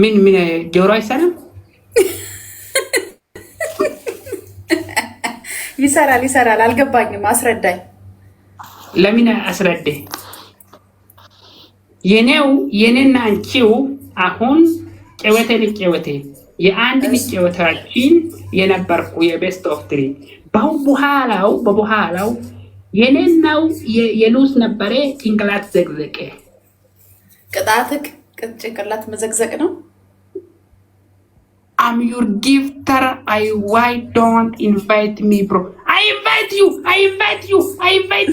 ምን ጆሮ አይሰራም? ይሰራል። አልገባኝም፣ አስረዳኝ። ለምን አስረዳኝ? የኔና አንቺው አሁን ጨወቴ የአንድ ጨወታችን የነበርኩ የቤስት ኦፍ ትሪ በኋላው የኔናው የሉስ ነበረ ጭንቅላት ዘግዘቀ። ቅጣትክ ጭንቅላት መዘግዘቅ ነው። I'm your gifter. Why don't invite me, bro? I invite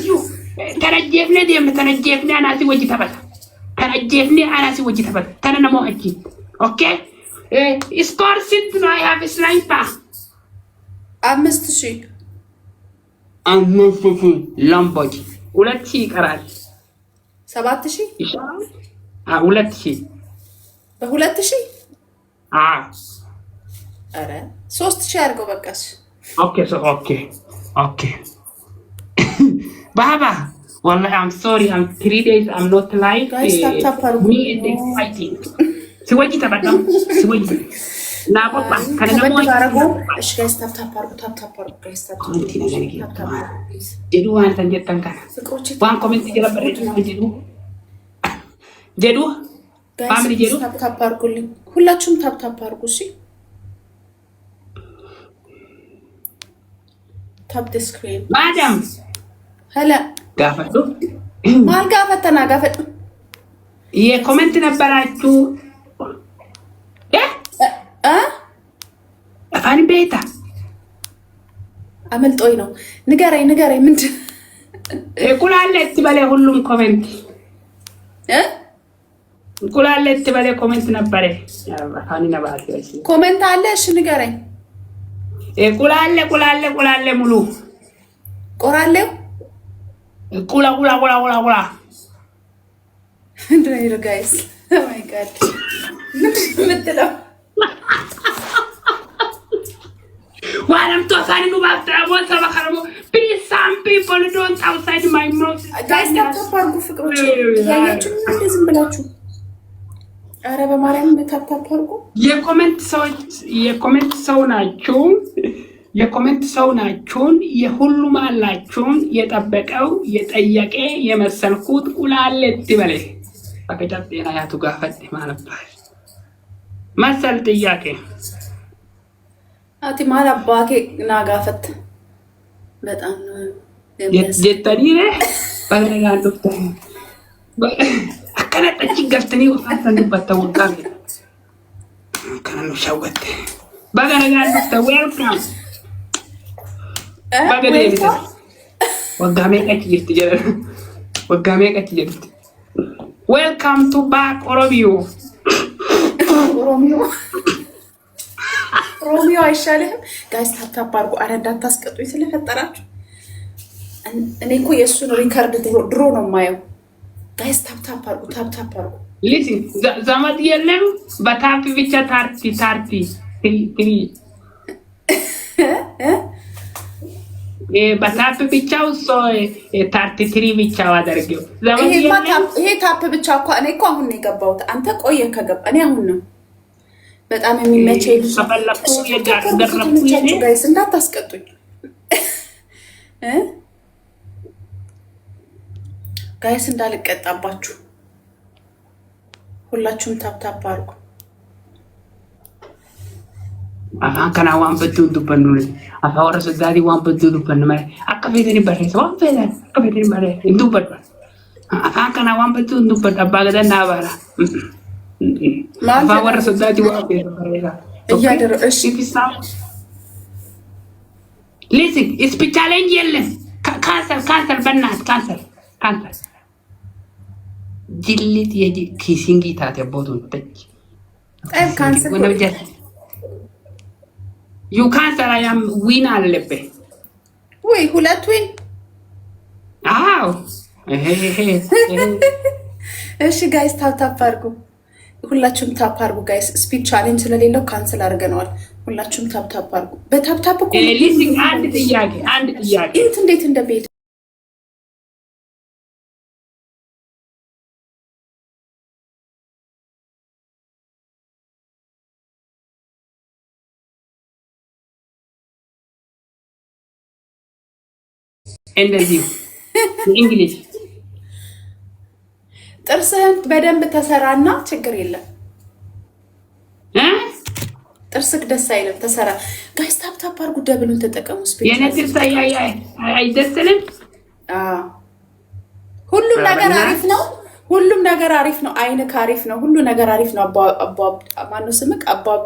you. ተነጀፍኔ አናሲ ወጂ ተበላ ተነነሞ አጂ ኦኬ ስኮር ስንት ነው? I have sniper 5000 ላምቦጂ 2000 ይቀራል። 7000 ይሻላል። 2000 በ2000 አረ 3000 አድርገው በቃሽ። ኦኬ ባባ والله I'm sorry. I'm 3 days. I'm not live. Me and they fighting. سويتي تبعهم. سويتي. لا بابا. كان أنا مو. إيش guys tap guys tap. جدو أنا تنجد تنكر. وان كومنت جرا بريد جدو. جدو. family جدو. tap አድርጉልኝ ሁላችሁም tap አድርጉ እሺ። tap the screen. Madam. هلا. ጋፈዱ ማል ጋፈተና ጋፈዱ የኮሜንት ነበራችሁ አፋን ቤታ አመልጦኝ ነው። ንገረኝ ምንድን እቁላለት በለ ሁሉም ኮሜንት እቁላለት በለ ኮሜንት ነበረ። አፋን ነባር ኮሜንት አለ። እሺ ንገረኝ። እቁላለ ሙሉ ቆራለው ቁላ ምንድነው ጋይስ? ኦ ማይ ጋድ ምንድነው? ዋለም ተሳኒ ነው ባስተራቦ ተበከረሞ please some people don't outside my mouth ጋይስ ታፓርጉ ፍቅሮች ያያችሁ እንደዚህ ብላችሁ አረ በማርያም ታፓርጉ። የኮሜንት ሰው ናችሁን የሁሉም አላችሁን የጠበቀው የጠየቀ የመሰልኩት ቁላለት በለ አከታም ጤና ያቱ ጋፈጥ ማለት መሰል ጥያቄ አቲ ማላ ባኬ ናጋፈጥ በጣም የጀተኒ ባለጋን ዶክተር አከነጠች ገፍተኒ ወፋተን በተወቃ ከነኑ ሻወት ባለጋን ዶክተር ዌልካም bagade bita wagame kati jirti welcome to back Oromio አይሻልህም ጋይስ ታፕ አድርጉ። አረ እንዳታስቀጡኝ ስለፈጠራችሁ። እኔ እኮ የእሱን ሪከርድ ድሮ ነው የማየው። ጋይስ ታፕ አድርጉ listen ዘመድ የለም በታፕ ብቻ ታርቲ በታፕ ብቻው ታርቲ ትሪ ብቻው አደረገው። ይሄ ታፕ ብቻ እኮ እኔ እኮ አሁን ነው የገባሁት። አንተ ቆየ ከገባ እኔ አሁን ነው በጣም የሚመቸኝ። ተፈለኩ የጋርደረኩ ጋይስ እንዳታስቀጡኝ ጋይስ እንዳልቀጣባችሁ ሁላችሁም ታፕ አድርጉ። afaan kana waan baddu dubbannu afaan warra soddaati waan baddu dubbannu male akka feetani barreessa waan feetan akka feetani barreessa hin dubbadhu afaan kana waan baddu dubbadhu abbaa gadan naabara afaan warra soddaati waan feetan barreessa እያደረው እሺ listen speech challenge የለም ካንሰር በእናትህ ካንሰር ጅሊት የጂ ኪሲንግ ታተ ቦቱን ተች ካንሰር you can't say I am win አለበት ወይ ሁለት ዊን አዎ እሺ ጋይስ ታፕ አድርጉ። ሁላችሁም ታፕ አድርጉ ጋይስ። ስፒድ ቻሌንጅ ስለሌለው ካንሰል አድርገነዋል። ሁላችሁም ታፕ አድርጉ። በታፕ እኮ አንድ ጥያቄ እንዴት እንደቤት እንደዚህ እንግሊዝ ጥርስህን በደንብ ተሰራና ችግር የለም። ጥርስክ ደስ አይልም ተሰራ። ጋይስ ታፕ አድርጉ፣ ደብሉን ተጠቀሙ። የኔ ጥርስ አይደስልም። ሁሉም ነገር አሪፍ ነው። ሁሉም ነገር አሪፍ ነው። አይንክ አሪፍ ነው። ሁሉ ነገር አሪፍ ነው። ማነው ስምክ? አባብ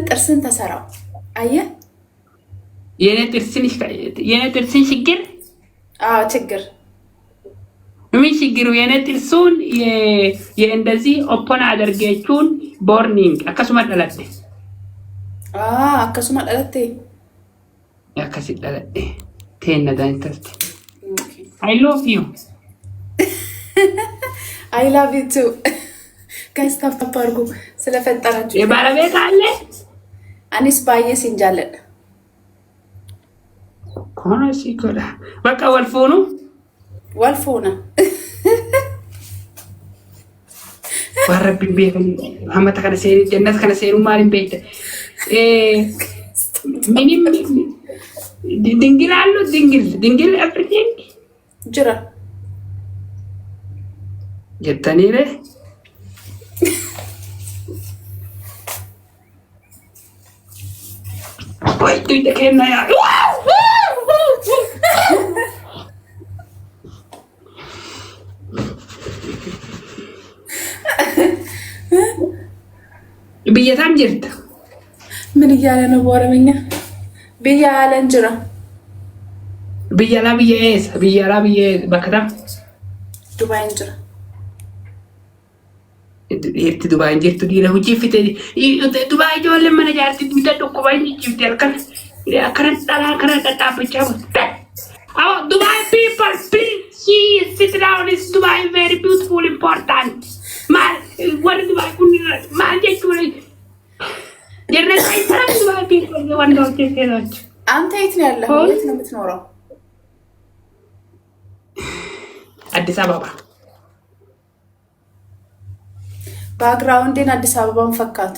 ጥርስን ተሰራው። አየህ የኔ ጥርስን ችግር ችግር ምን ችግሩ? የኔ ጥርሱን የእንደዚህ ኦፖን አድርጌቹን ቦርኒንግ አከሱማ ደለቴ አከሲ ደለቴ ቴነ ዳንተስቲ I love you. I love you too. ጋይስ ታፕ አድርጉ ስለፈጠራችሁ። የባለቤት አለ አኒስ ባየ ሲንጃለን ኮነ ሲኮዳ በቃ ወልፎኑ ወረቢ ቤከኒ አመታ ከነ ሴሪ ጀነት ከነ ሴሩ ማሪን ቤተ ምንም ድንግል አሉ ድንግል ኤቭሪቲንግ ጅራ ጀተኒሬ ወይ ዱይተከና ያ ብየታም ጅርት ምን እያለ ነው? በኦሮምኛ ብያለ እንጅራ ብያላ በከታ ዱባይ እንጅራ ኤርት ዱባይ እንጅርቱ ዲለ ሁጂ ፍቴ ዱባይ ጆለ መነ ጃርቲ ቢተዶ ቁባይ ጅፍቴ አልከን አከረን ጣላ አከረን ተጣብቻ አዎ ዱባይ people please sit down. Is Dubai very beautiful, important? Man, what is Dubai? Man, just Dubai people, they want to take it out. አንተ የት ነው ያለኸው? የት ነው የምትኖረው? አዲስ አበባ። ባክግራውንዴን አዲስ አበባን ፈካት።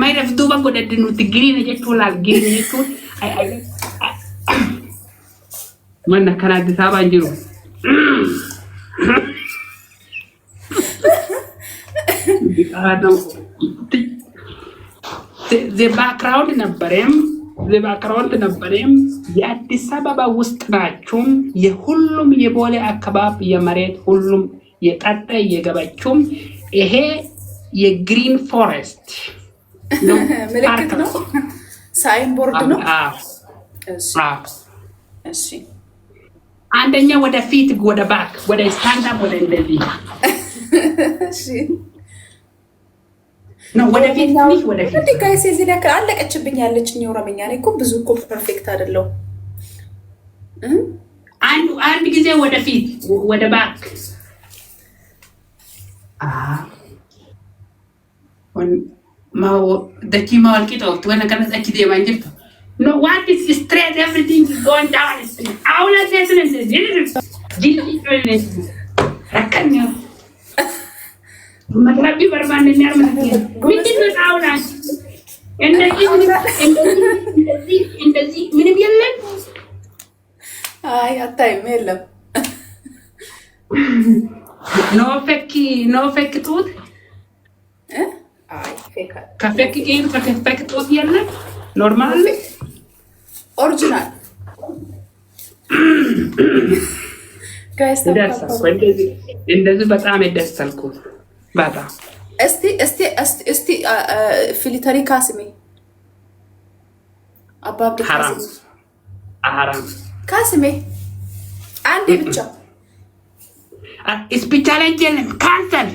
ማይረፍ ዱባ ጎደድኑ ትግሪ ነጀቱላል ግሪ ነጀቱ አይ ማን ከና አዲስ አበባ እንጅሩ the background ነበረም የአዲስ አበባ ውስጥ ናቸው። የሁሉም የቦሌ አካባቢ የመሬት ሁሉም የጣጣ የገባችሁም ይሄ የግሪን ፎሬስት ነው። ምልክት ነው። ሳይን ቦርድ ነው። እሺ አንደኛ ወደ ፊት ወደ ባክ ወደ ስታንድ አፕ ወደ እንደዚህ እሺ ነው ወደ ፊት ነው ወደ ፊት እንዴ ጋይስ እዚህ ላይ አለቀችብኝ ያለችኝ ኦሮምኛ ነኝ እኮ ብዙ እኮ ፐርፌክት አይደለም። አንድ ጊዜ ወደ ፊት ወደ ባክ ማው ደኪ ማልቂቶ ወና ከነዛ ኪዴ ማንጅርቶ no what is straight everything is going down አውላ ሰስነስ ጂሊ አከኛ መጥራቢ በርባን የሚያርም ምንድነው አውላ እንደዚህ ምንም የለም። አይ አታይም የለም። ኖ ፌክ ጡት አይ ፌክ ከፌክ ጌም ከፌክ ጡት የለም። ኖርማል ኦሪጂናል ጋይስ እንደዚህ በጣም ደስተልኩት በጣም እስቲ ፊልተሪ ካስሜ አባብ ሐራም ካስሜ አንዴ ብቻ ስፒቻሌንጅ የለም ካንሰል